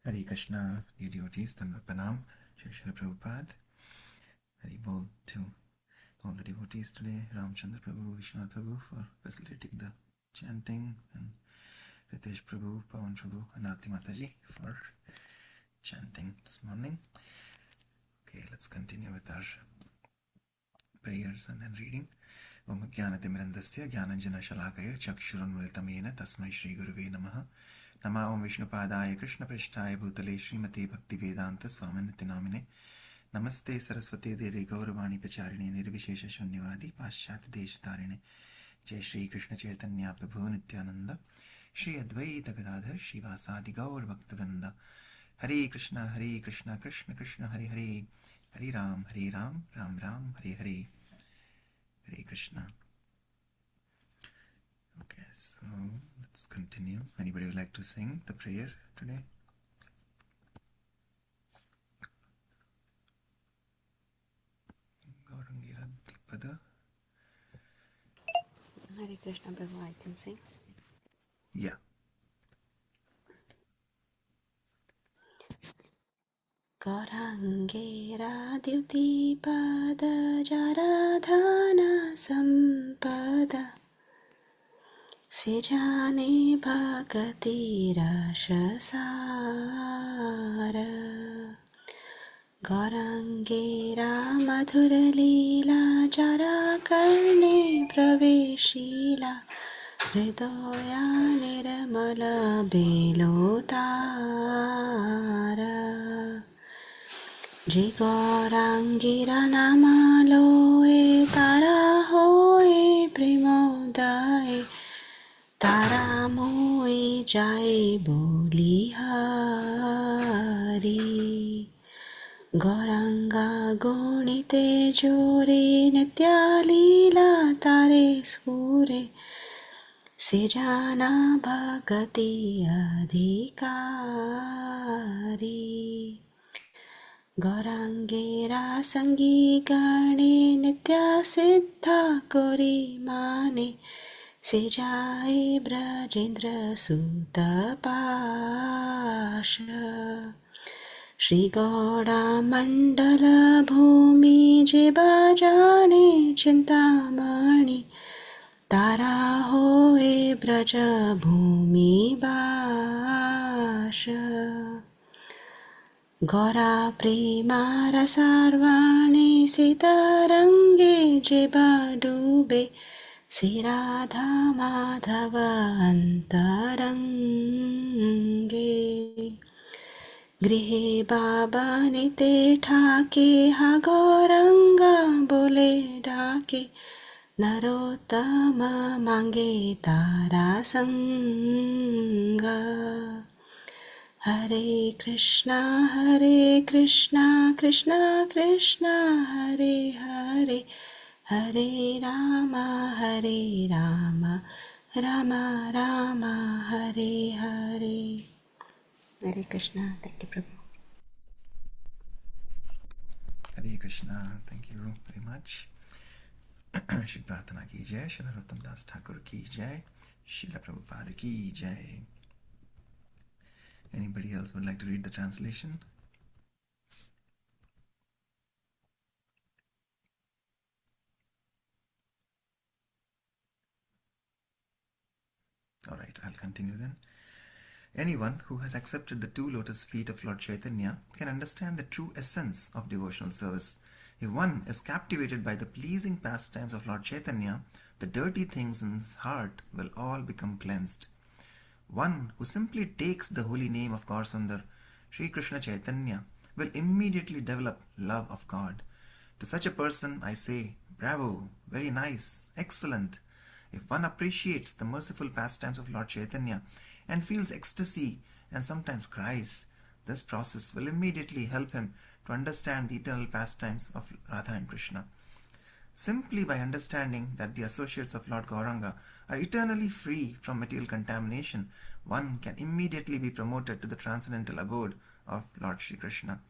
Hare Krishna, dear devotees, Tanva Pranam, Shri Srila Prabhupada. Hari Bol to all the devotees today, Ramchandra Prabhu, Vishwanath Prabhu for facilitating the chanting, and Ritesh Prabhu, Pawan Prabhu, and Aarti Mataji for chanting this morning. Okay, let's continue with our prayers and then reading. Om Jnanatimrandasya Jnananjana Shalakaya Chakshurunmritamena Tasmai Shri Guruve Namaha Nama Om Vishnupadaya Krishna Prishtaya Bhutale Srimate Bhakti Vedanta Swaminiti Namine Namaste Saraswati Devi Gauravani Pacharine Nirvishesha Shunyavadi Paschat Deshatarine Jai Shri Krishna Chaitanya Prabhu Nityananda Shri Advaita Gadadhar Shivasadi Gaur Bhaktivinoda Hare Krishna Krishna Krishna Hare Hare Hare Ram Ram Ram Hare Hare Hare Krishna. Okay, so let's continue. Anybody would like to sing the prayer today? Gaurangira Pada. Hare Krishna Prabhu, I can sing. Yeah. Gaurangera Dyutipada Jaradhana Sampada Sejane Bhagati Rashasara Gaurangera Madhuralila Jarakarne Praveshila Hridaya Nirmala Belotara Ji Gaurangira Namaloe Tara Hoe Primodae Tara Moe Jai Bolihari Gauranga Gunite Jore Nitya Leela Tare Spure Sejana Bhagati Adhikari Gaurangera Sangi Gane Nitya Siddha Kori Mane Sejai Brajendra Sutta Pasha Shri Gaura Mandala Bhumi Jiba Jane Chintamani Tara Hoe Braja Bhumi Basha Gaura Prema Rasarvane Sitarange Jiba Dube Siradha Madhava Antarange Grihe Baba Nite Thake Ha Gauranga Bole Dake Narottama Mange Tara Sangha Hare Krishna Krishna Krishna Hare Hare Hare Rama Rama Rama Hare Hare Hare Krishna. Thank you, Prabhu. Hare Krishna. Thank you very much. Shri Pratana ki jai, Shri Narottam Das Thakur ki jai, Srila Prabhupada ki jai. Anybody else would like to read the translation? Alright, I'll continue then. Anyone who has accepted the two lotus feet of Lord Chaitanya can understand the true essence of devotional service. If one is captivated by the pleasing pastimes of Lord Chaitanya, the dirty things in his heart will all become cleansed. One who simply takes the holy name of Gaurasundar, Sri Krishna Chaitanya, will immediately develop love of God. To such a person I say, bravo, very nice, excellent. If one appreciates the merciful pastimes of Lord Chaitanya and feels ecstasy and sometimes cries, this process will immediately help him to understand the eternal pastimes of Radha and Krishna. Simply by understanding that the associates of Lord Gauranga are eternally free from material contamination, one can immediately be promoted to the transcendental abode of Lord Shri Krishna.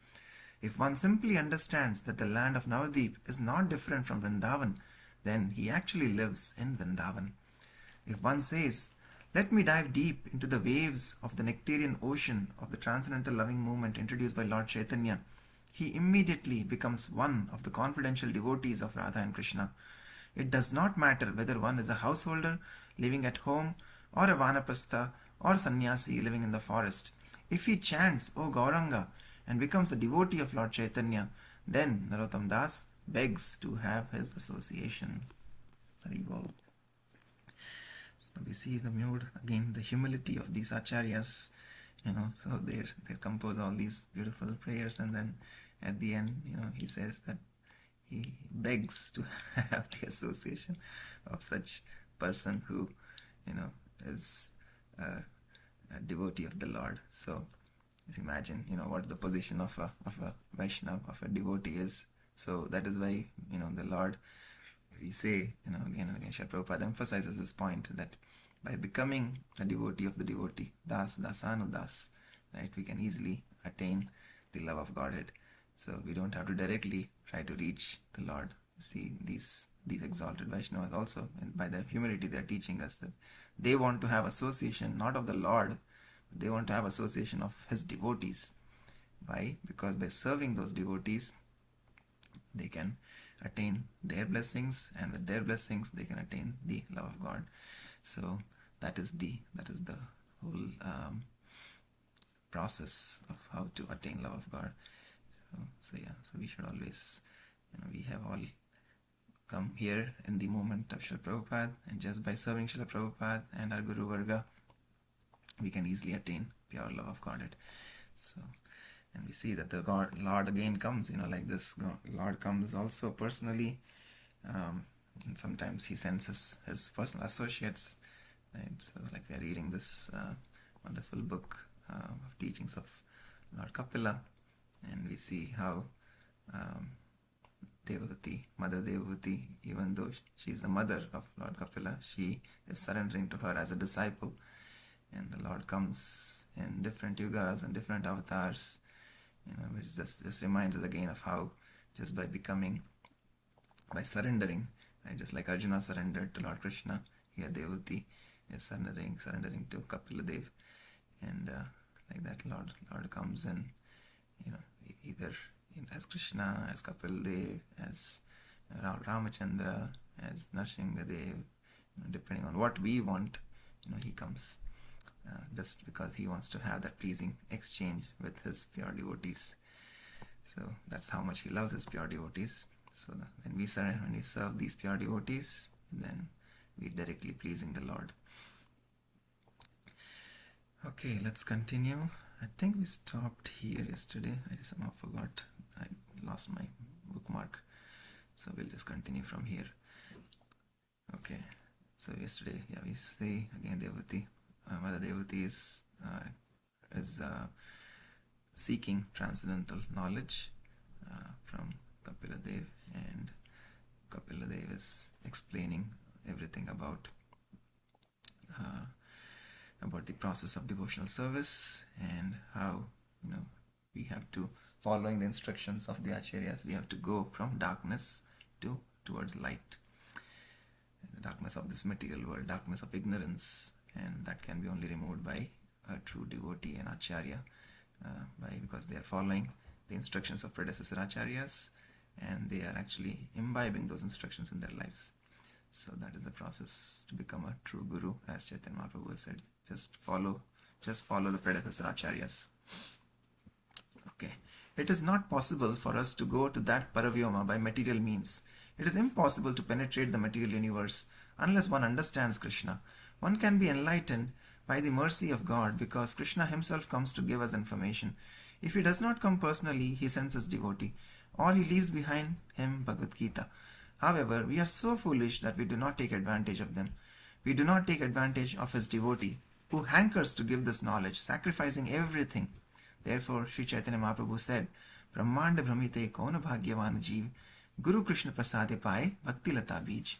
If one simply understands that the land of Navadvip is not different from Vrindavan, then he actually lives in Vrindavan. If one says, Let me dive deep into the waves of the nectarian ocean of the transcendental loving movement introduced by Lord Chaitanya. He immediately becomes one of the confidential devotees of Radha and Krishna. It does not matter whether one is a householder living at home or a vanaprastha or sannyasi living in the forest. If he chants O Gauranga and becomes a devotee of Lord Chaitanya, then Narottam Das begs to have his association. Haribol. So we see the mood again, the humility of these acharyas, so they compose all these beautiful prayers, and then at the end, he says that he begs to have the association of such person who, is a devotee of the Lord. So imagine, what the position of a Vaishnava, of a devotee is. So that is why, the Lord, we say, again and again, Srila Prabhupada emphasizes this point that by becoming a devotee of the devotee, Das, Dasanu Das, right, we can easily attain the love of Godhead. So we don't have to directly try to reach the Lord. See, these exalted Vaishnavas also, and by their humility, they are teaching us that they want to have association not of the Lord, but they want to have association of His devotees. Why? Because by serving those devotees, they can attain their blessings, and with their blessings, they can attain the love of God. So that is the whole process of how to attain love of God. So we should always, we have all come here in the moment of Srila Prabhupada, and just by serving Srila Prabhupada and our Guru Varga, we can easily attain pure love of Godhead. So, and we see that the Lord again comes, like this. Lord comes also personally, and sometimes he sends his personal associates. Right? So, like we are reading this wonderful book of teachings of Lord Kapila, and we see how Devavati, Mother Devavati, even though she is the mother of Lord Kapila, she is surrendering to her as a disciple, and the Lord comes in different yugas and different avatars, which just reminds us again of how just by surrendering, right, just like Arjuna surrendered to Lord Krishna, here Devavati is surrendering to Kapila Dev, and like that Lord comes in, either as Krishna, as Kapil Dev, as Ramachandra, as Narsinghadev, depending on what we want, he comes just because he wants to have that pleasing exchange with his pure devotees. So that's how much he loves his pure devotees. So when we serve these pure devotees, then we're directly pleasing the Lord. Okay, let's continue. I think we stopped here yesterday. I somehow forgot. I lost my bookmark. So we'll just continue from here. Okay. So yesterday, we say again Devavati. Mother Devavati is seeking transcendental knowledge from Kapila Dev, and Kapila Dev is explaining everything about the process of devotional service, and how we have to, following the instructions of the acharyas, we have to go from darkness towards light, the darkness of this material world, darkness of ignorance, and that can be only removed by a true devotee and acharya, because they are following the instructions of predecessor acharyas, and they are actually imbibing those instructions in their lives. So that is the process to become a true guru, as Chaitanya Mahaprabhu said. Just follow the predecessor acharyas. Okay. It is not possible for us to go to that Paravyoma by material means. It is impossible to penetrate the material universe unless one understands Krishna. One can be enlightened by the mercy of God because Krishna himself comes to give us information. If he does not come personally, he sends his devotee, or he leaves behind him Bhagavad Gita. However, we are so foolish that we do not take advantage of them. We do not take advantage of his devotee, who hankers to give this knowledge, sacrificing everything. Therefore, Sri Chaitanya Mahaprabhu said, Brahmanda Brahmite Kona Bhagyavan Jeev, Guru Krishna Prasade Pai Bhakti Lata Bij.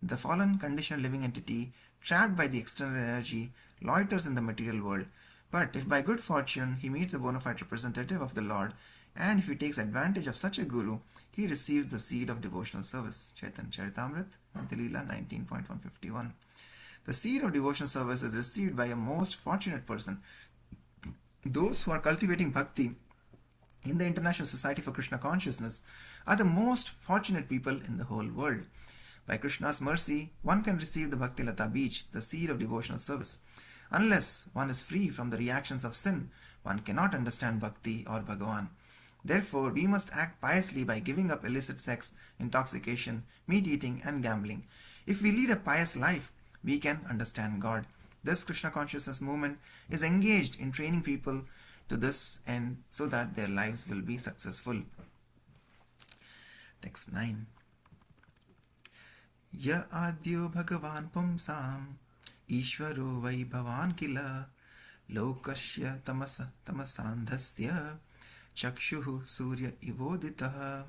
The fallen conditioned living entity, trapped by the external energy, loiters in the material world. But if by good fortune he meets a bona fide representative of the Lord, and if he takes advantage of such a guru, he receives the seed of devotional service. Chaitanya Charitamrita, Mantilila 19.151. The seed of devotional service is received by a most fortunate person. Those who are cultivating bhakti in the International Society for Krishna Consciousness are the most fortunate people in the whole world. By Krishna's mercy, one can receive the Bhakti Lata Beej, the seed of devotional service. Unless one is free from the reactions of sin, one cannot understand Bhakti or Bhagavan. Therefore, we must act piously by giving up illicit sex, intoxication, meat eating and gambling. If we lead a pious life, we can understand God. This Krishna Consciousness movement is engaged in training people to this end so that their lives will be successful. Text 9. Ya adyo bhagavan pumsam Ishvaro vai bhavan kila Lokasya tamasandhasya Chakshuhu surya ivoditaha.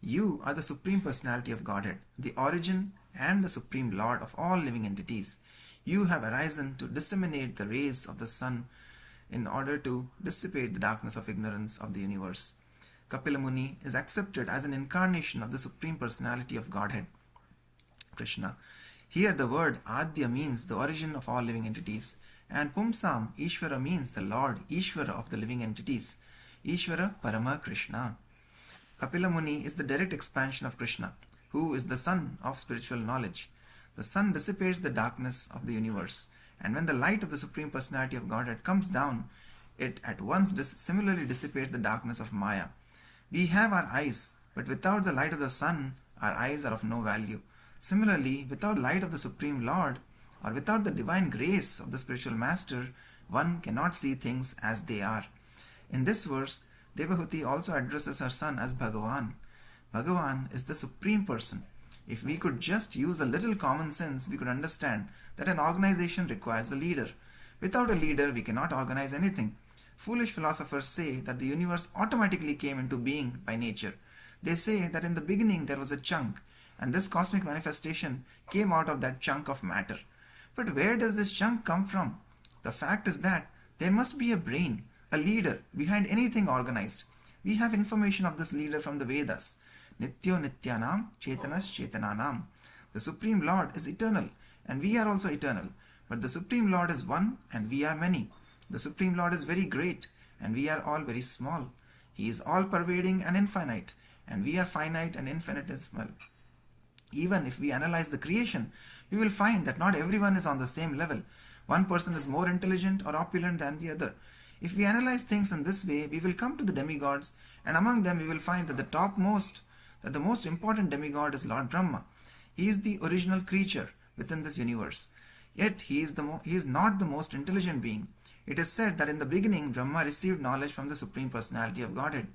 You are the Supreme Personality of Godhead, the origin and the Supreme Lord of all living entities. You have arisen to disseminate the rays of the sun in order to dissipate the darkness of ignorance of the universe. Kapila Muni is accepted as an incarnation of the Supreme Personality of Godhead, Krishna. Here the word Adya means the origin of all living entities, and Pumsam, Ishvara, means the Lord, Ishvara of the living entities. Ishvara Parama Krishna. Kapila Muni is the direct expansion of Krishna, who is the sun of spiritual knowledge. The sun dissipates the darkness of the universe, and when the light of the Supreme Personality of Godhead comes down, it at once similarly dissipates the darkness of Maya. We have our eyes, but without the light of the sun, our eyes are of no value. Similarly, without light of the Supreme Lord, or without the divine grace of the spiritual master, one cannot see things as they are. In this verse, Devahuti also addresses her son as Bhagavan. Bhagavan is the Supreme Person. If we could just use a little common sense, we could understand that an organization requires a leader. Without a leader, we cannot organize anything. Foolish philosophers say that the universe automatically came into being by nature. They say that in the beginning there was a chunk, and this cosmic manifestation came out of that chunk of matter. But where does this chunk come from? The fact is that there must be a brain, a leader behind anything organized. We have information of this leader from the Vedas. Nityo Nityanam, Chetanas Chetananam. The Supreme Lord is eternal, and we are also eternal. But the Supreme Lord is one, and we are many. The Supreme Lord is very great, and we are all very small. He is all-pervading and infinite, and we are finite and infinitesimal. Even if we analyze the creation, we will find that not everyone is on the same level. One person is more intelligent or opulent than the other. If we analyze things in this way, we will come to the demigods, and among them we will find that the most important demigod is Lord Brahma. He is the original creature within this universe. Yet he is not the most intelligent being. It is said that in the beginning Brahma received knowledge from the Supreme Personality of Godhead.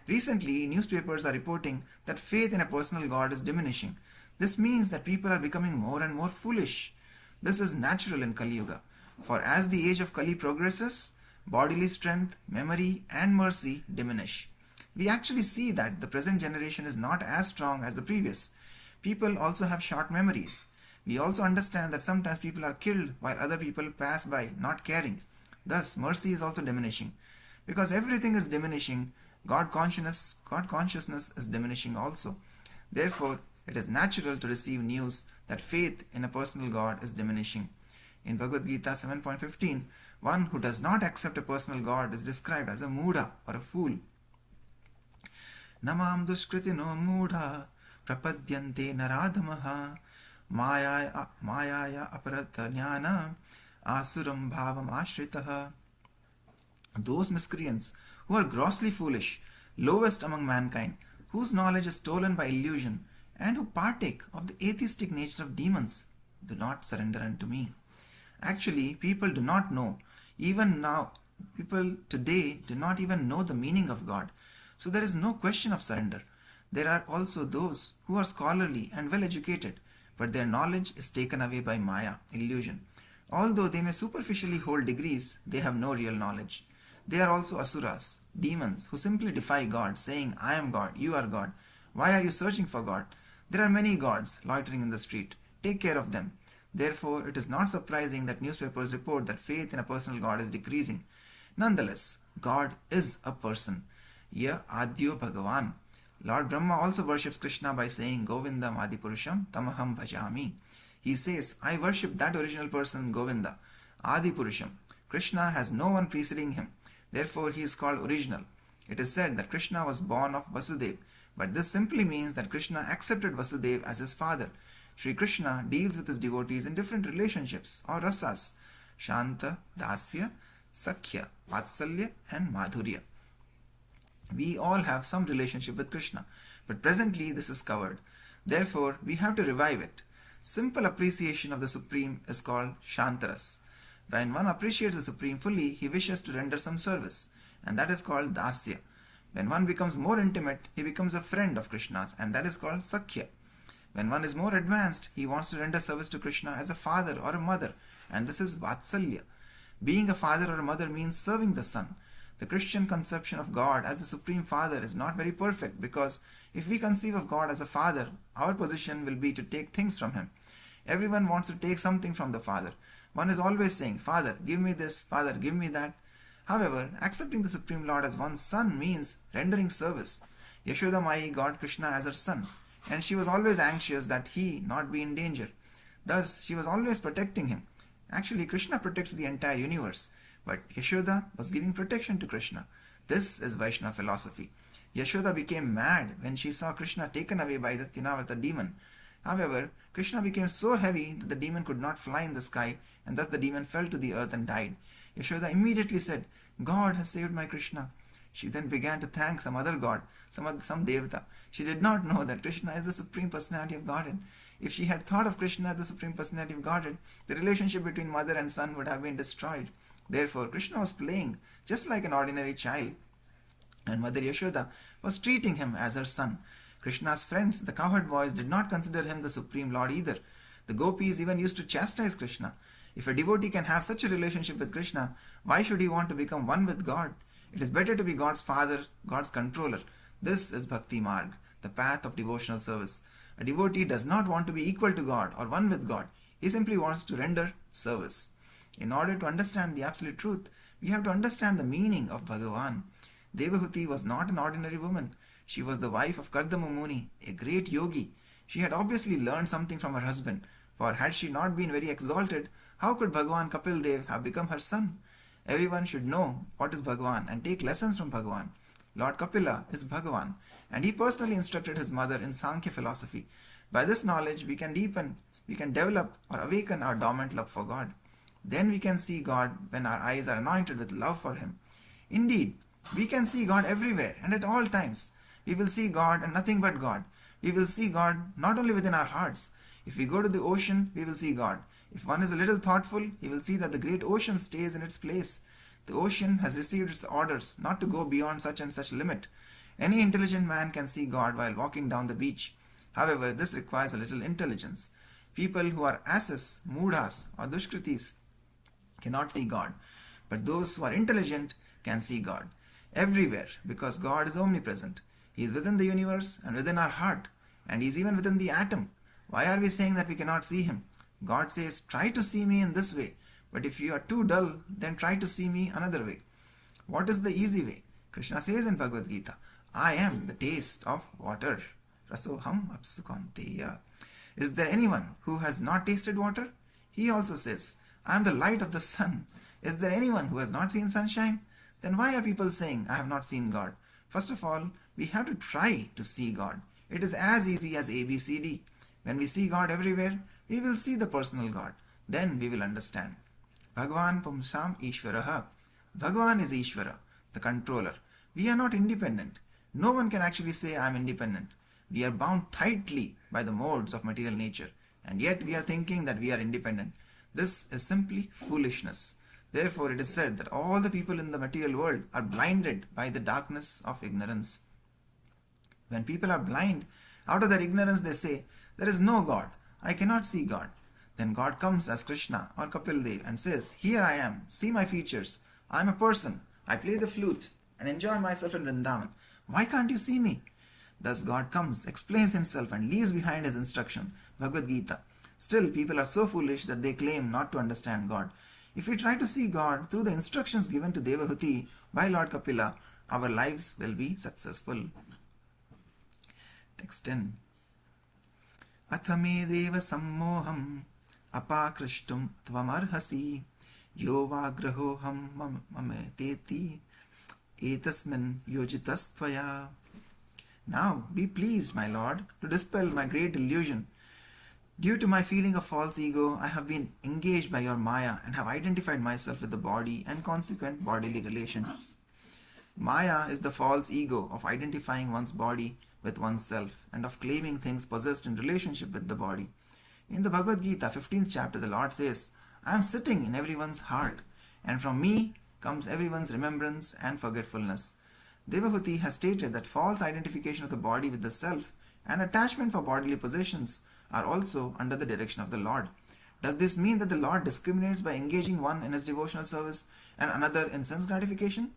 Recently, newspapers are reporting that faith in a personal God is diminishing. This means that people are becoming more and more foolish. This is natural in Kali Yuga. For as the age of Kali progresses, bodily strength, memory and mercy diminish. We actually see that the present generation is not as strong as the previous. People also have short memories. We also understand that sometimes people are killed while other people pass by, not caring. Thus, mercy is also diminishing. Because everything is diminishing, God consciousness is diminishing also. Therefore, it is natural to receive news that faith in a personal God is diminishing. In Bhagavad Gita 7.15, one who does not accept a personal God is described as a Muda or a fool. Namam dushkritino Mudha prapadyante naradamaha mayaya aparata jnana asuram bhavam ashritaha. Those miscreants who are grossly foolish, lowest among mankind, whose knowledge is stolen by illusion, and who partake of the atheistic nature of demons, do not surrender unto me. Actually, people do not know. Even now, people today do not even know the meaning of God. So there is no question of surrender. There are also those who are scholarly and well educated, but their knowledge is taken away by Maya, illusion. Although they may superficially hold degrees, they have no real knowledge. They are also asuras, demons, who simply defy God, saying, I am God, you are God. Why are you searching for God? There are many gods loitering in the street. Take care of them. Therefore, it is not surprising that newspapers report that faith in a personal God is decreasing. Nonetheless, God is a person. Ya Adyo Bhagavan. Lord Brahma also worships Krishna by saying Govindam Adipurusham Tamaham Bhajami. He says, I worship that original person, Govinda, Adi Purusham. Krishna has no one preceding him. Therefore, he is called original. It is said that Krishna was born of Vasudeva, but this simply means that Krishna accepted Vasudeva as his father. Sri Krishna deals with his devotees in different relationships or rasas: Shanta, Dasya, Sakhya, Vatsalya, and Madhurya. We all have some relationship with Krishna, but presently this is covered. Therefore, we have to revive it. Simple appreciation of the Supreme is called Shantaras. When one appreciates the Supreme fully, he wishes to render some service, and that is called Dasya. When one becomes more intimate, he becomes a friend of Krishna's, and that is called Sakhya. When one is more advanced, he wants to render service to Krishna as a father or a mother, and this is Vatsalya. Being a father or a mother means serving the son. The Christian conception of God as the Supreme Father is not very perfect, because if we conceive of God as a father, our position will be to take things from him. Everyone wants to take something from the Father. One is always saying, Father, give me this, Father, give me that. However, accepting the Supreme Lord as one's son means rendering service. Yashoda Mai got Krishna as her son, and she was always anxious that he not be in danger. Thus, she was always protecting him. Actually, Krishna protects the entire universe, but Yashoda was giving protection to Krishna. This is Vaishnava philosophy. Yashoda became mad when she saw Krishna taken away by the Tinavata demon. However, Krishna became so heavy that the demon could not fly in the sky, and thus the demon fell to the earth and died. Yashoda immediately said, God has saved my Krishna. She then began to thank some other god, some devata. She did not know that Krishna is the Supreme Personality of Godhead. If she had thought of Krishna as the Supreme Personality of Godhead, the relationship between mother and son would have been destroyed. Therefore, Krishna was playing just like an ordinary child, and Mother Yashoda was treating him as her son. Krishna's friends, the cowherd boys, did not consider him the Supreme Lord either. The gopis even used to chastise Krishna. If a devotee can have such a relationship with Krishna, why should he want to become one with God? It is better to be God's father, God's controller. This is Bhakti Marg, the path of devotional service. A devotee does not want to be equal to God or one with God. He simply wants to render service. In order to understand the absolute truth, we have to understand the meaning of Bhagavan. Devahuti was not an ordinary woman. She was the wife of Kardama Muni, a great yogi. She had obviously learned something from her husband, for had she not been very exalted, how could Bhagavan Kapil Dev have become her son? Everyone should know what is Bhagavan and take lessons from Bhagavan. Lord Kapila is Bhagavan, and he personally instructed his mother in Sankhya philosophy. By this knowledge, we can develop or awaken our dormant love for God. Then we can see God when our eyes are anointed with love for him. Indeed, we can see God everywhere and at all times. We will see God and nothing but God. We will see God not only within our hearts. If we go to the ocean, we will see God. If one is a little thoughtful, he will see that the great ocean stays in its place. The ocean has received its orders not to go beyond such and such limit. Any intelligent man can see God while walking down the beach. However, this requires a little intelligence. People who are asses, mudhas, or dushkritis cannot see God, but those who are intelligent can see God everywhere, because God is omnipresent. He is within the universe and within our heart, and he is even within the atom. Why are we saying that we cannot see him? God says, try to see me in this way, but if you are too dull, then try to see me another way. What is the easy way? Krishna says in Bhagavad Gita, I am the taste of water. Rasoham apsukanteya. Is there anyone who has not tasted water? He also says, I am the light of the sun. Is there anyone who has not seen sunshine? Then why are people saying, I have not seen God? First of all, we have to try to see God. It is as easy as ABCD. When we see God everywhere, we will see the personal God. Then we will understand. Bhagavan Pumsam Ishvaraha. Bhagavan is Ishvara, the controller. We are not independent. No one can actually say, I am independent. We are bound tightly by the modes of material nature, and yet we are thinking that we are independent. This is simply foolishness. Therefore, it is said that all the people in the material world are blinded by the darkness of ignorance. When people are blind, out of their ignorance they say, there is no God, I cannot see God. Then God comes as Krishna or Kapil Dev and says, here I am, see my features, I am a person, I play the flute and enjoy myself in Vrindavan. Why can't you see me? Thus God comes, explains himself and leaves behind his instruction, Bhagavad Gita. Still, people are so foolish that they claim not to understand God. If we try to see God through the instructions given to Devahuti by Lord Kapila, our lives will be successful. Text 10. Athame deva sammoham apakrishtum tvamarhasi yo vagrahoham mameteti etasmin yojitastvaya. Now be pleased, my lord, to dispel my great delusion. Due to my feeling of false ego, I have been engaged by your Maya and have identified myself with the body and consequent bodily relations. Maya is the false ego of identifying one's body with oneself and of claiming things possessed in relationship with the body. In the Bhagavad Gita, 15th chapter, the Lord says, I am sitting in everyone's heart, and from me comes everyone's remembrance and forgetfulness. Devahuti has stated that false identification of the body with the self and attachment for bodily possessions are also under the direction of the Lord. Does this mean that the Lord discriminates by engaging one in his devotional service and another in sense gratification?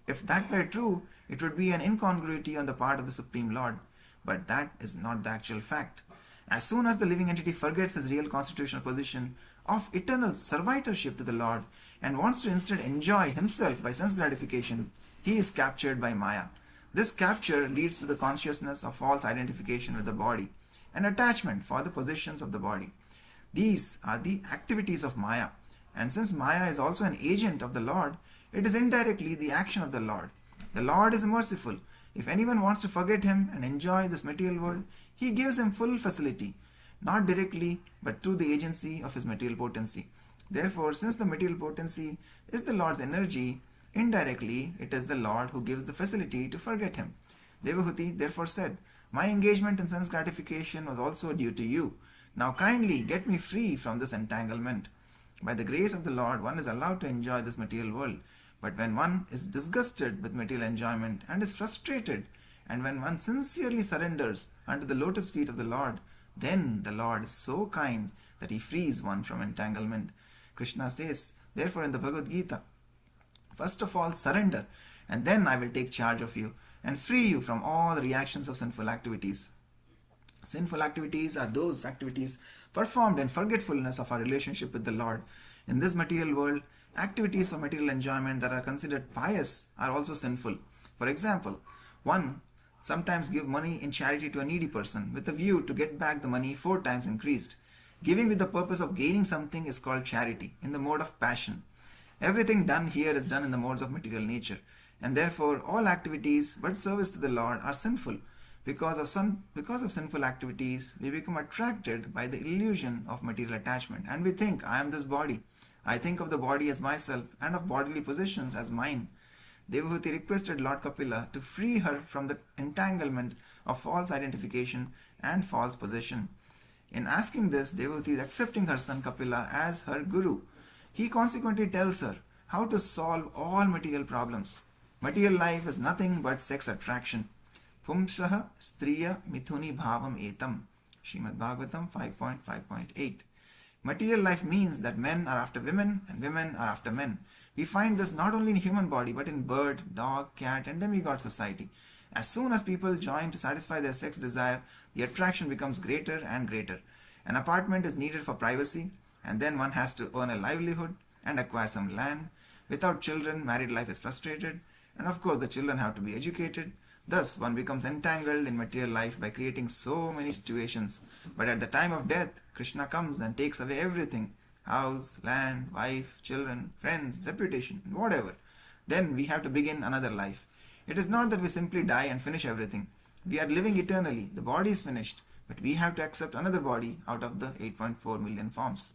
If that were true, it would be an incongruity on the part of the Supreme Lord. But that is not the actual fact. As soon as the living entity forgets his real constitutional position of eternal servitorship to the Lord and wants to instead enjoy himself by sense gratification, he is captured by Maya. This capture leads to the consciousness of false identification with the body and attachment for the possessions of the body. These are the activities of Maya, and since Maya is also an agent of the Lord, it is indirectly the action of the Lord. The Lord is merciful. If anyone wants to forget him and enjoy this material world, he gives him full facility, not directly, but through the agency of his material potency. Therefore, since the material potency is the Lord's energy, indirectly it is the Lord who gives the facility to forget him. Devahuti therefore said, my engagement in sense gratification was also due to you. Now kindly get me free from this entanglement. By the grace of the Lord, one is allowed to enjoy this material world. But when one is disgusted with material enjoyment and is frustrated, and when one sincerely surrenders unto the lotus feet of the Lord, then the Lord is so kind that he frees one from entanglement. Krishna says, therefore in the Bhagavad Gita, first of all surrender, and then I will take charge of you and free you from all the reactions of sinful activities. Sinful activities are those activities performed in forgetfulness of our relationship with the Lord. In this material world, activities for material enjoyment that are considered pious are also sinful. For example, one sometimes give money in charity to a needy person with a view to get back the money 4 times increased. Giving with the purpose of gaining something is called charity in the mode of passion. Everything done here is done in the modes of material nature, and therefore all activities but service to the Lord are sinful. Because of sinful activities, we become attracted by the illusion of material attachment, and we think, I am this body. I think of the body as myself and of bodily possessions as mine. Devahuti requested Lord Kapila to free her from the entanglement of false identification and false possession. In asking this, Devahuti is accepting her son Kapila as her guru. He consequently tells her how to solve all material problems. Material life is nothing but sex attraction. Pumsaha striya mithuni bhavam etam. Srimad Bhagavatam 5.5.8. Material life means that men are after women and women are after men. We find this not only in human body but in bird, dog, cat and demigod society. As soon as people join to satisfy their sex desire, the attraction becomes greater and greater. An apartment is needed for privacy, and then one has to earn a livelihood and acquire some land. Without children, married life is frustrated, and of course the children have to be educated. Thus, one becomes entangled in material life by creating so many situations. But at the time of death, Krishna comes and takes away everything: house, land, wife, children, friends, reputation, whatever. Then we have to begin another life. It is not that we simply die and finish everything. We are living eternally. The body is finished, but we have to accept another body out of the 8.4 million forms.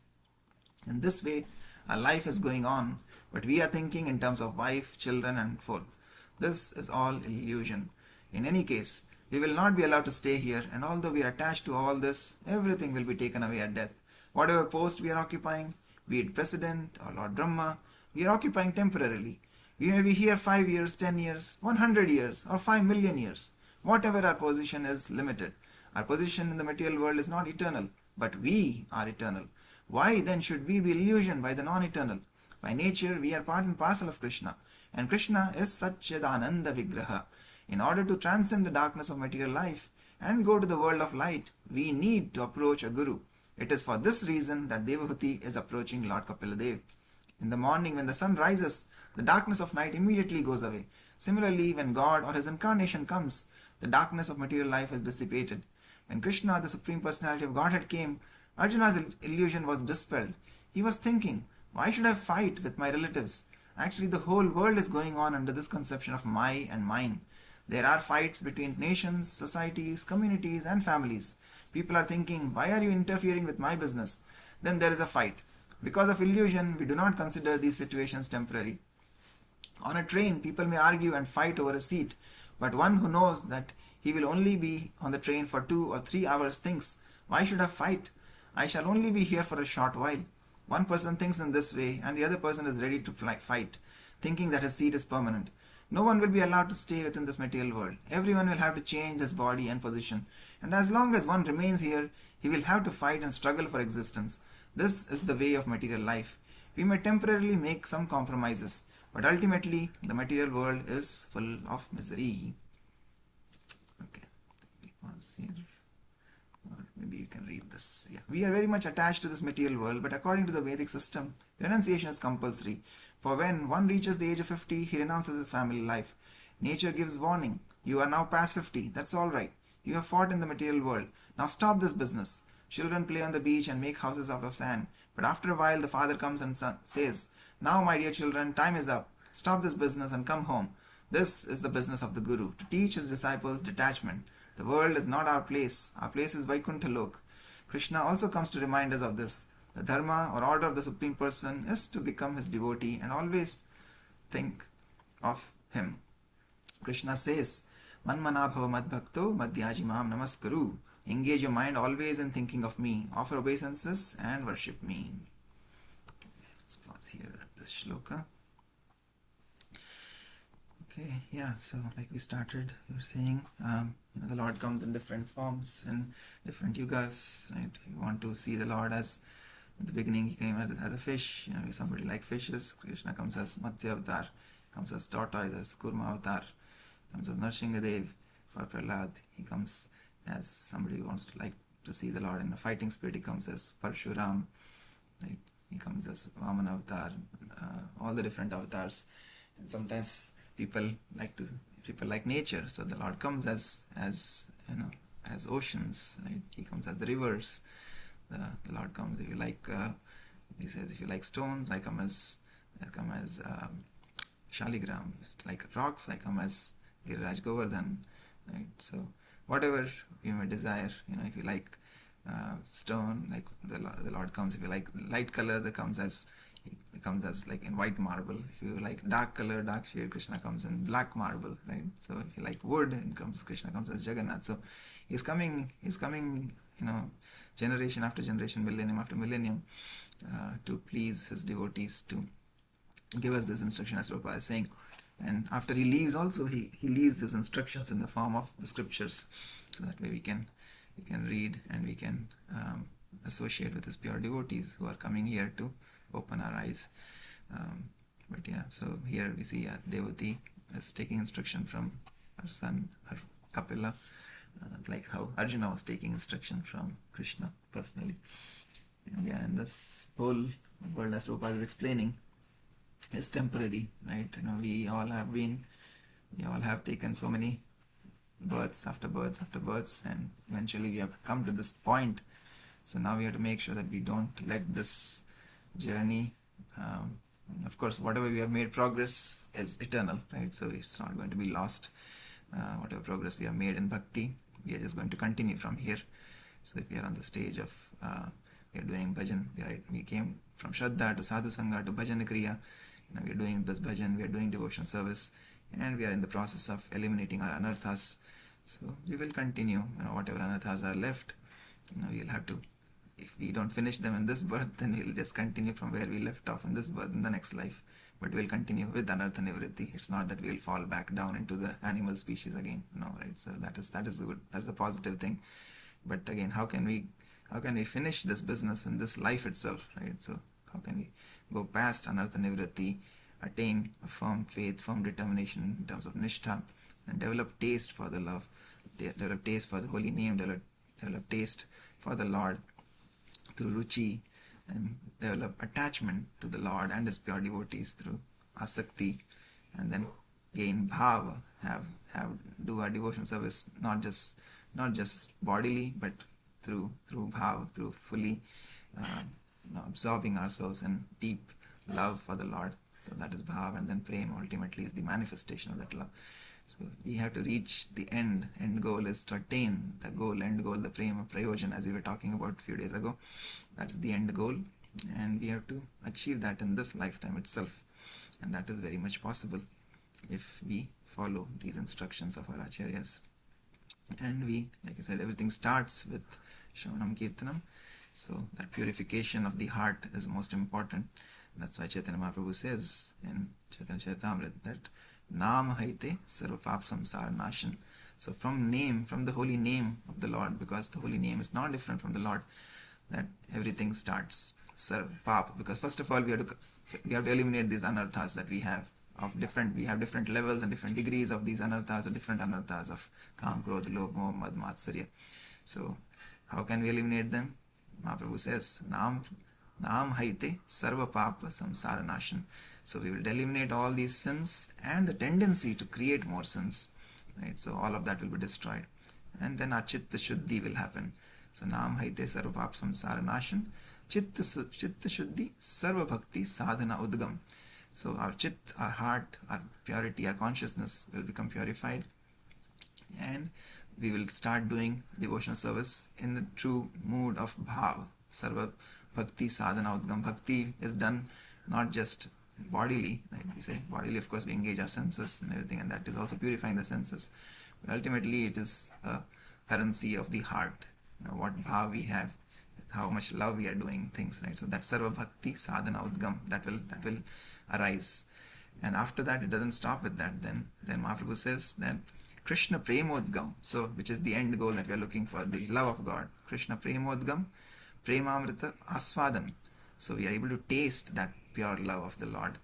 In this way, our life is going on, but we are thinking in terms of wife, children, and forth. This is all illusion. In any case, we will not be allowed to stay here, and although we are attached to all this, everything will be taken away at death. Whatever post we are occupying, be it President or Lord Brahma, we are occupying temporarily. We may be here 5 years, 10 years, 100 years, or 5 million years. Whatever our position is limited. Our position in the material world is not eternal, but we are eternal. Why then should we be illusioned by the non-eternal? By nature, we are part and parcel of Krishna, and Krishna is Satchidananda Vigraha. In order to transcend the darkness of material life and go to the world of light, we need to approach a guru. It is for this reason that Devahuti is approaching Lord Kapila. In the morning when the sun rises, the darkness of night immediately goes away. Similarly, when God or his incarnation comes, the darkness of material life is dissipated. When Krishna, the Supreme Personality of Godhead, came, Arjuna's illusion was dispelled. He was thinking, why should I fight with my relatives? Actually, the whole world is going on under this conception of my and mine. There are fights between nations, societies, communities, and families. People are thinking, why are you interfering with my business? Then there is a fight. Because of illusion, we do not consider these situations temporary. On a train, people may argue and fight over a seat, but one who knows that he will only be on the train for 2 or 3 hours thinks, why should I fight? I shall only be here for a short while. One person thinks in this way, and the other person is ready to fight, thinking that his seat is permanent. No one will be allowed to stay within this material world. Everyone will have to change his body and position, and as long as one remains here, he will have to fight and struggle for existence. This is the way of material life. We may temporarily make some compromises, but ultimately, the material world is full of misery. Okay, pause here. Or maybe you can read this. Yeah, we are very much attached to this material world, but according to the Vedic system, renunciation is compulsory. For when one reaches the age of 50, he renounces his family life. Nature gives warning. You are now past 50. That's all right. You have fought in the material world. Now stop this business. Children play on the beach and make houses out of sand. But after a while, the father comes and says, now, my dear children, time is up. Stop this business and come home. This is the business of the Guru, to teach his disciples detachment. The world is not our place. Our place is Vaikuntha Lok. Krishna also comes to remind us of this. The dharma or order of the Supreme Person is to become his devotee and always think of him. Krishna says, Manmana bhava madbhakto madhyajimam namaskaru. Engage your mind always in thinking of me. Offer obeisances and worship me. Let's pause here at this shloka. Okay, yeah, so like we started, we were saying, the Lord comes in different forms and different yugas, right? You want to see the Lord as, at the beginning he came as a fish, somebody like fishes. Krishna comes as Matsya Avatar, comes as tortoise, as Kurma Avatar, comes as Narsinghadev for Prahlad. He comes as somebody who wants to see the Lord in a fighting spirit. He comes as Parshuram, right? He comes as Vamana Avatar, all the different avatars. And sometimes people like nature, so the Lord comes as oceans, right? He comes as the rivers. The Lord comes, if you like, he says, if you like stones, I come as Shaligram. Like rocks, I come as Giriraj Govardhan, right? So whatever you may desire, if you like stone, like the Lord comes. If you like light color, he comes as like in white marble. If you like dark color, dark shade, Krishna comes in black marble, right? So if you like wood, Krishna comes as Jagannath. So he's coming, generation after generation, millennium after millennium, to please his devotees, to give us this instruction, as Prabhupada is saying. And after he leaves also, he leaves his instructions in the form of the scriptures, so that way we can read and we can associate with his pure devotees who are coming here to open our eyes. But yeah, so here we see Devati is taking instruction from her son, her Kapila, like how Arjuna was taking instruction from Krishna personally. And this whole world, as Prabhupada is explaining, is temporary, right? We all have taken so many births after births after births, and eventually we have come to this point. So now we have to make sure that we don't let this journey, of course, whatever we have made progress is eternal, right? So it's not going to be lost. Whatever progress we have made in bhakti, we are just going to continue from here. So if we are on the stage of we are doing bhajan, we came from Shraddha to Sadhu Sangha to Bhajan Kriya. We are doing this bhajan, we are doing devotion service, and we are in the process of eliminating our anarthas. So we will continue, whatever anarthas are left, we'll have to, if we don't finish them in this birth, then we'll just continue from where we left off in this birth in the next life. But we'll continue with anartha nivritti. It's not that we'll fall back down into the animal species again. No, right? So that is good. That's a positive thing. But again, how can we finish this business in this life itself, right? So how can we go past anartha nivritti, attain a firm faith, firm determination in terms of nishtha, and develop taste for the love, develop taste for the holy name, develop taste for the Lord through ruchi, and develop attachment to the Lord and his pure devotees through asakti, and then gain bhava, do our devotion service not just bodily, but through bhav, through fully absorbing ourselves in deep love for the Lord. So that is bhav, and then prem ultimately is the manifestation of that love. So we have to reach the end. End goal is to attain the goal, end goal, the prema prayojan, as we were talking about a few days ago. That's the end goal, and we have to achieve that in this lifetime itself. And that is very much possible if we follow these instructions of our acharyas. And we, like I said, everything starts with Shravanam Kirtanam. So that purification of the heart is most important. That's why Chaitanya Mahaprabhu says in Chaitanya Charitamrita that Nam Haite Sarvapap Samsara Nashan. So from the holy name of the Lord, because the holy name is not different from the Lord, that everything starts. Sarvapap, because first of all we have to eliminate these anarthas that we have. We have different levels and different degrees of these anarthas, or different anarthas of Kam, Krodh, Lobh, Moh, Mad, Matsarya. So how can we eliminate them? Mahaprabhu says, Nam Haite Sarva Papa Samsara Nashan. So we will eliminate all these sins and the tendency to create more sins. Right? So all of that will be destroyed. And then our Chitta Shuddhi will happen. So Nam Haite Sarva Papa Samsara Nashan. Chitta Shuddhi Sarva Bhakti Sadhana Udgam. So our Chit, our heart, our purity, our consciousness will become purified. And we will start doing devotional service in the true mood of bhav. Sarva bhakti sadhana udgam. Bhakti is done not just bodily, right? We say bodily, of course, we engage our senses and everything, and that is also purifying the senses. But ultimately, it is a currency of the heart. What bhav we have, how much love we are doing things, right? So that sarva bhakti sadhana udgam, that will arise. And after that, it doesn't stop with that. Then Mahaprabhu says that Krishna Premodgam, so which is the end goal that we are looking for, the love of God. Krishna Premodgam, Premamrita Aswadan. So we are able to taste that pure love of the Lord.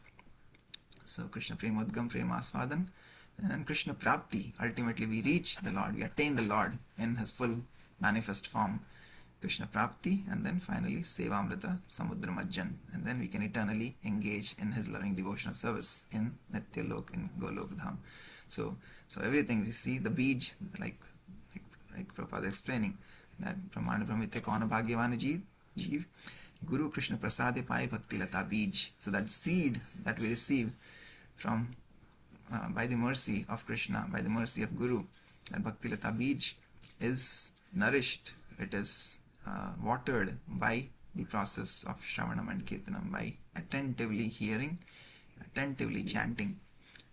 So Krishna Premodgam, Prema Aswadan. And then Krishna Prapti, ultimately we reach the Lord, we attain the Lord in His full manifest form. Krishna Prapti, and then finally Sevamrita Samudra Majjan. And then we can eternally engage in His loving devotional service in Nityalok, in Golok Dham. So everything we see, the bij, like Prabhupada explaining, that Pramana Brahmite Kauna Bhagyavana Jeev, Guru Krishna Prasade Pai Bhakti Lata Bij. So that seed that we receive from by the mercy of Krishna, by the mercy of Guru, that Bhakti Lata Bij is nourished, it is watered by the process of Shravanam and Kirtanam, by attentively hearing, attentively chanting.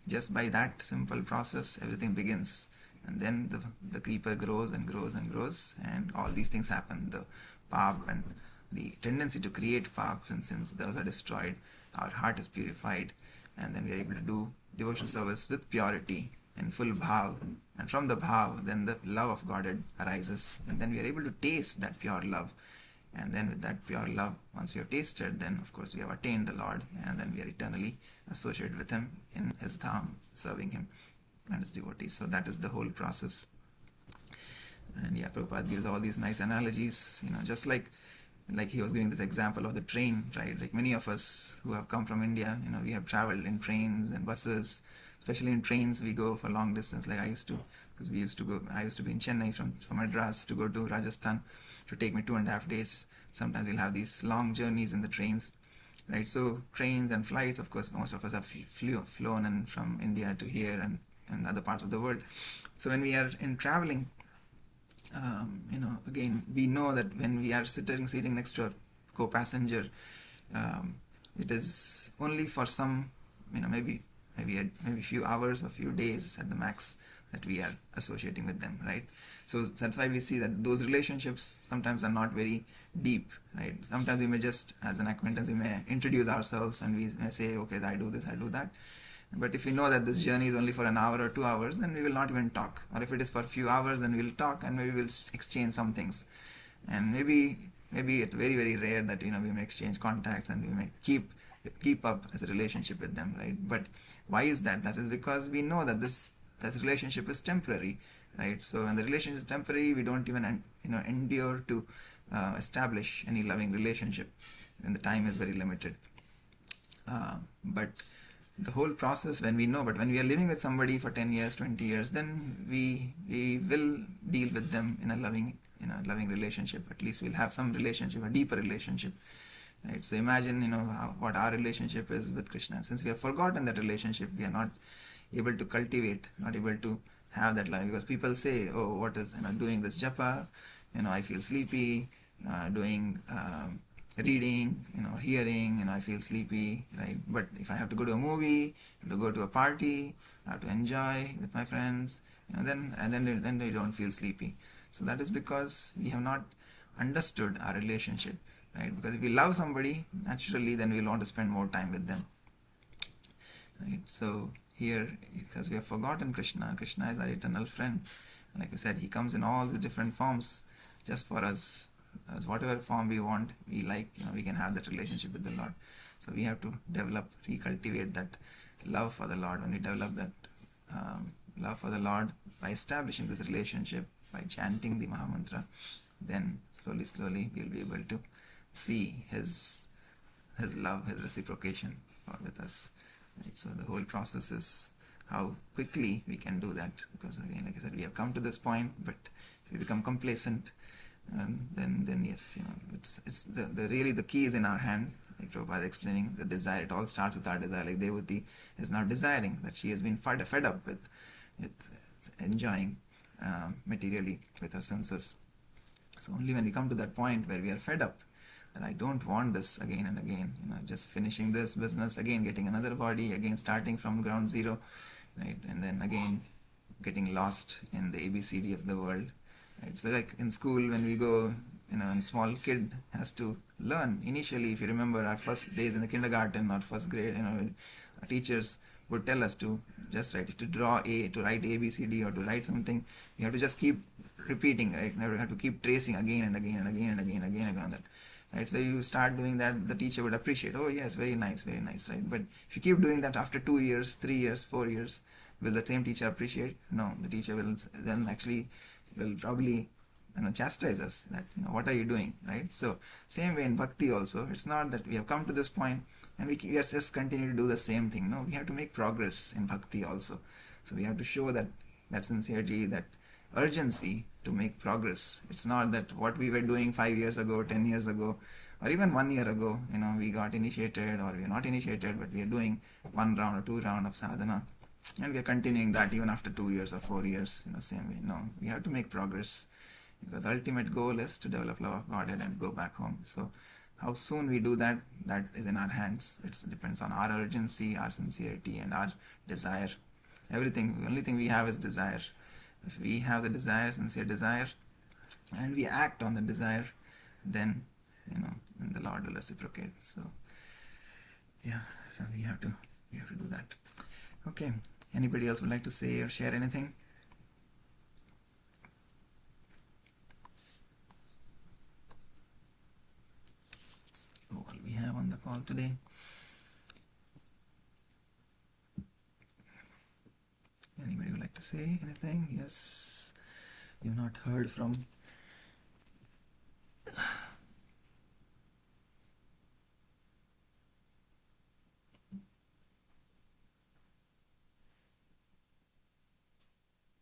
Just by that simple process, everything begins. And then the creeper grows and grows and grows, and all these things happen. The pap and the tendency to create paps and sins, those are destroyed. Our heart is purified, and then we are able to do devotional service with purity in full bhav. And from the bhav, then the love of Godhead arises, and then we are able to taste that pure love. And then with that pure love, once we have tasted, then of course we have attained the Lord, and then we are eternally associated with Him in His dham, serving Him and His devotees. So that is the whole process. And yeah, Prabhupada gives all these nice analogies, just like he was giving this example of the train, right? Like many of us who have come from India, we have traveled in trains and buses. Especially in trains, we go for long distance, like I used to, because I used to be in Chennai from Madras to go to Rajasthan. It would take me 2.5 days. Sometimes we'll have these long journeys in the trains, right? So trains and flights, of course, most of us have flown in from India to here and other parts of the world. So when we are in traveling, again, we know that when we are sitting next to a co-passenger, it is only for some, maybe a few hours or few days at the max that we are associating with them, right? So that's why we see that those relationships sometimes are not very deep, right? Sometimes we may just, as an acquaintance, we may introduce ourselves and we may say, okay, I do this, I do that. But if we know that this journey is only for an hour or 2 hours, then we will not even talk. Or if it is for a few hours, then we'll talk and maybe we'll exchange some things. And maybe it's very, very rare that, we may exchange contacts and we may keep up as a relationship with them, right? But why is that? That is because we know that this relationship is temporary, right? So when the relationship is temporary, we don't even endure to establish any loving relationship when the time is very limited. But the whole process, when we know, but when we are living with somebody for 10 years, 20 years, then we will deal with them in a loving loving relationship. At least we'll have some relationship, a deeper relationship. Right? So imagine, what our relationship is with Krishna. Since we have forgotten that relationship, we are not able to cultivate, not able to have that love. Because people say, oh, what is, doing this japa, I feel sleepy, doing reading, hearing, I feel sleepy, right? But if I have to go to a movie, to go to a party, I have to enjoy with my friends, then they don't feel sleepy. So that is because we have not understood our relationship, right? Because if we love somebody, naturally, then we'll want to spend more time with them, right? So here, because we have forgotten Krishna, Krishna is our eternal friend. Like I said, he comes in all the different forms just for us. As whatever form we want, we like, we can have that relationship with the Lord. So we have to develop, recultivate that love for the Lord. When we develop that love for the Lord by establishing this relationship, by chanting the Mahamantra, then slowly we'll be able to see His love, His reciprocation with us. Right? So the whole process is how quickly we can do that. Because again, like I said, we have come to this point, but if we become complacent, then yes, it's the key is in our hand. Like Prabhupada explaining the desire, it all starts with our desire. Like Devati is now desiring that she has been fed up with enjoying materially with her senses. So only when we come to that point where we are fed up, that I don't want this again and again, just finishing this business, again getting another body, again starting from ground zero, right? And then again getting lost in the ABCD of the world. Right? So like in school when we go, a small kid has to learn. Initially, if you remember our first days in the kindergarten or first grade, our teachers would tell us to just write, to draw A, to write ABCD or to write something, you have to just keep repeating, right? Never have to keep tracing again and again and again and again and again on that. Right? So you start doing that, the teacher would appreciate, oh yes, very nice, right? But if you keep doing that after 2 years, 3 years, 4 years, will the same teacher appreciate? No, the teacher will then actually will probably chastise us that what are you doing, right? So same way in bhakti also, it's not that we have come to this point and we just continue to do the same thing. No, we have to make progress in bhakti also. So we have to show that sincerity, that urgency to make progress. It's not that what we were doing 5 years ago, 10 years ago, or even 1 year ago, we got initiated or we are not initiated, but we are doing 1 round or 2 round of sadhana. And we are continuing that even after 2 years or 4 years in the same way. No, we have to make progress because the ultimate goal is to develop love of Godhead and go back home. So how soon we do that, that is in our hands. It depends on our urgency, our sincerity, and our desire. Everything, the only thing we have is desire. If we have the desire, sincere desire, and we act on the desire, then then the Lord will reciprocate. So yeah, so we have to do that. Okay. Anybody else would like to say or share anything? That's all we have on the call today. Anybody would like to say anything? Yes. You've not heard from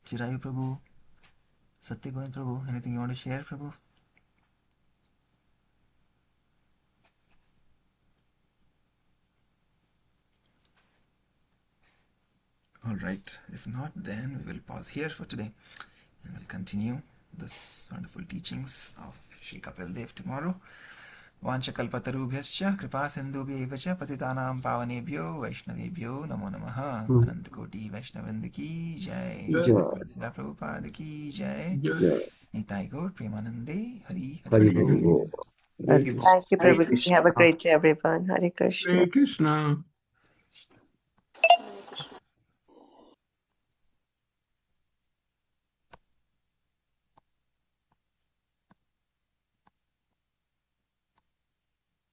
Chirayu Prabhu, Satyagovind Prabhu. Anything you want to share, Prabhu? All right. If not, then we will pause here for today and we'll continue this wonderful teachings of Sri Kapil Dev tomorrow. वाञ्छकल्पतरुभ्यश्च कृपासिन्धुभ्यैव च पतितानां पावनेभ्यो वैष्णवेभ्यो नमो नमः। अनंत कोटि वैष्णववृंद की जय। जगद्गुरु श्रील प्रभुपाद की जय। निताई गौर प्रेमानंदे। हरि हरि बोल। Thank you, Hare Prabhuji. Krishna. Have a great day, everyone. Hare Krishna. Hare Krishna.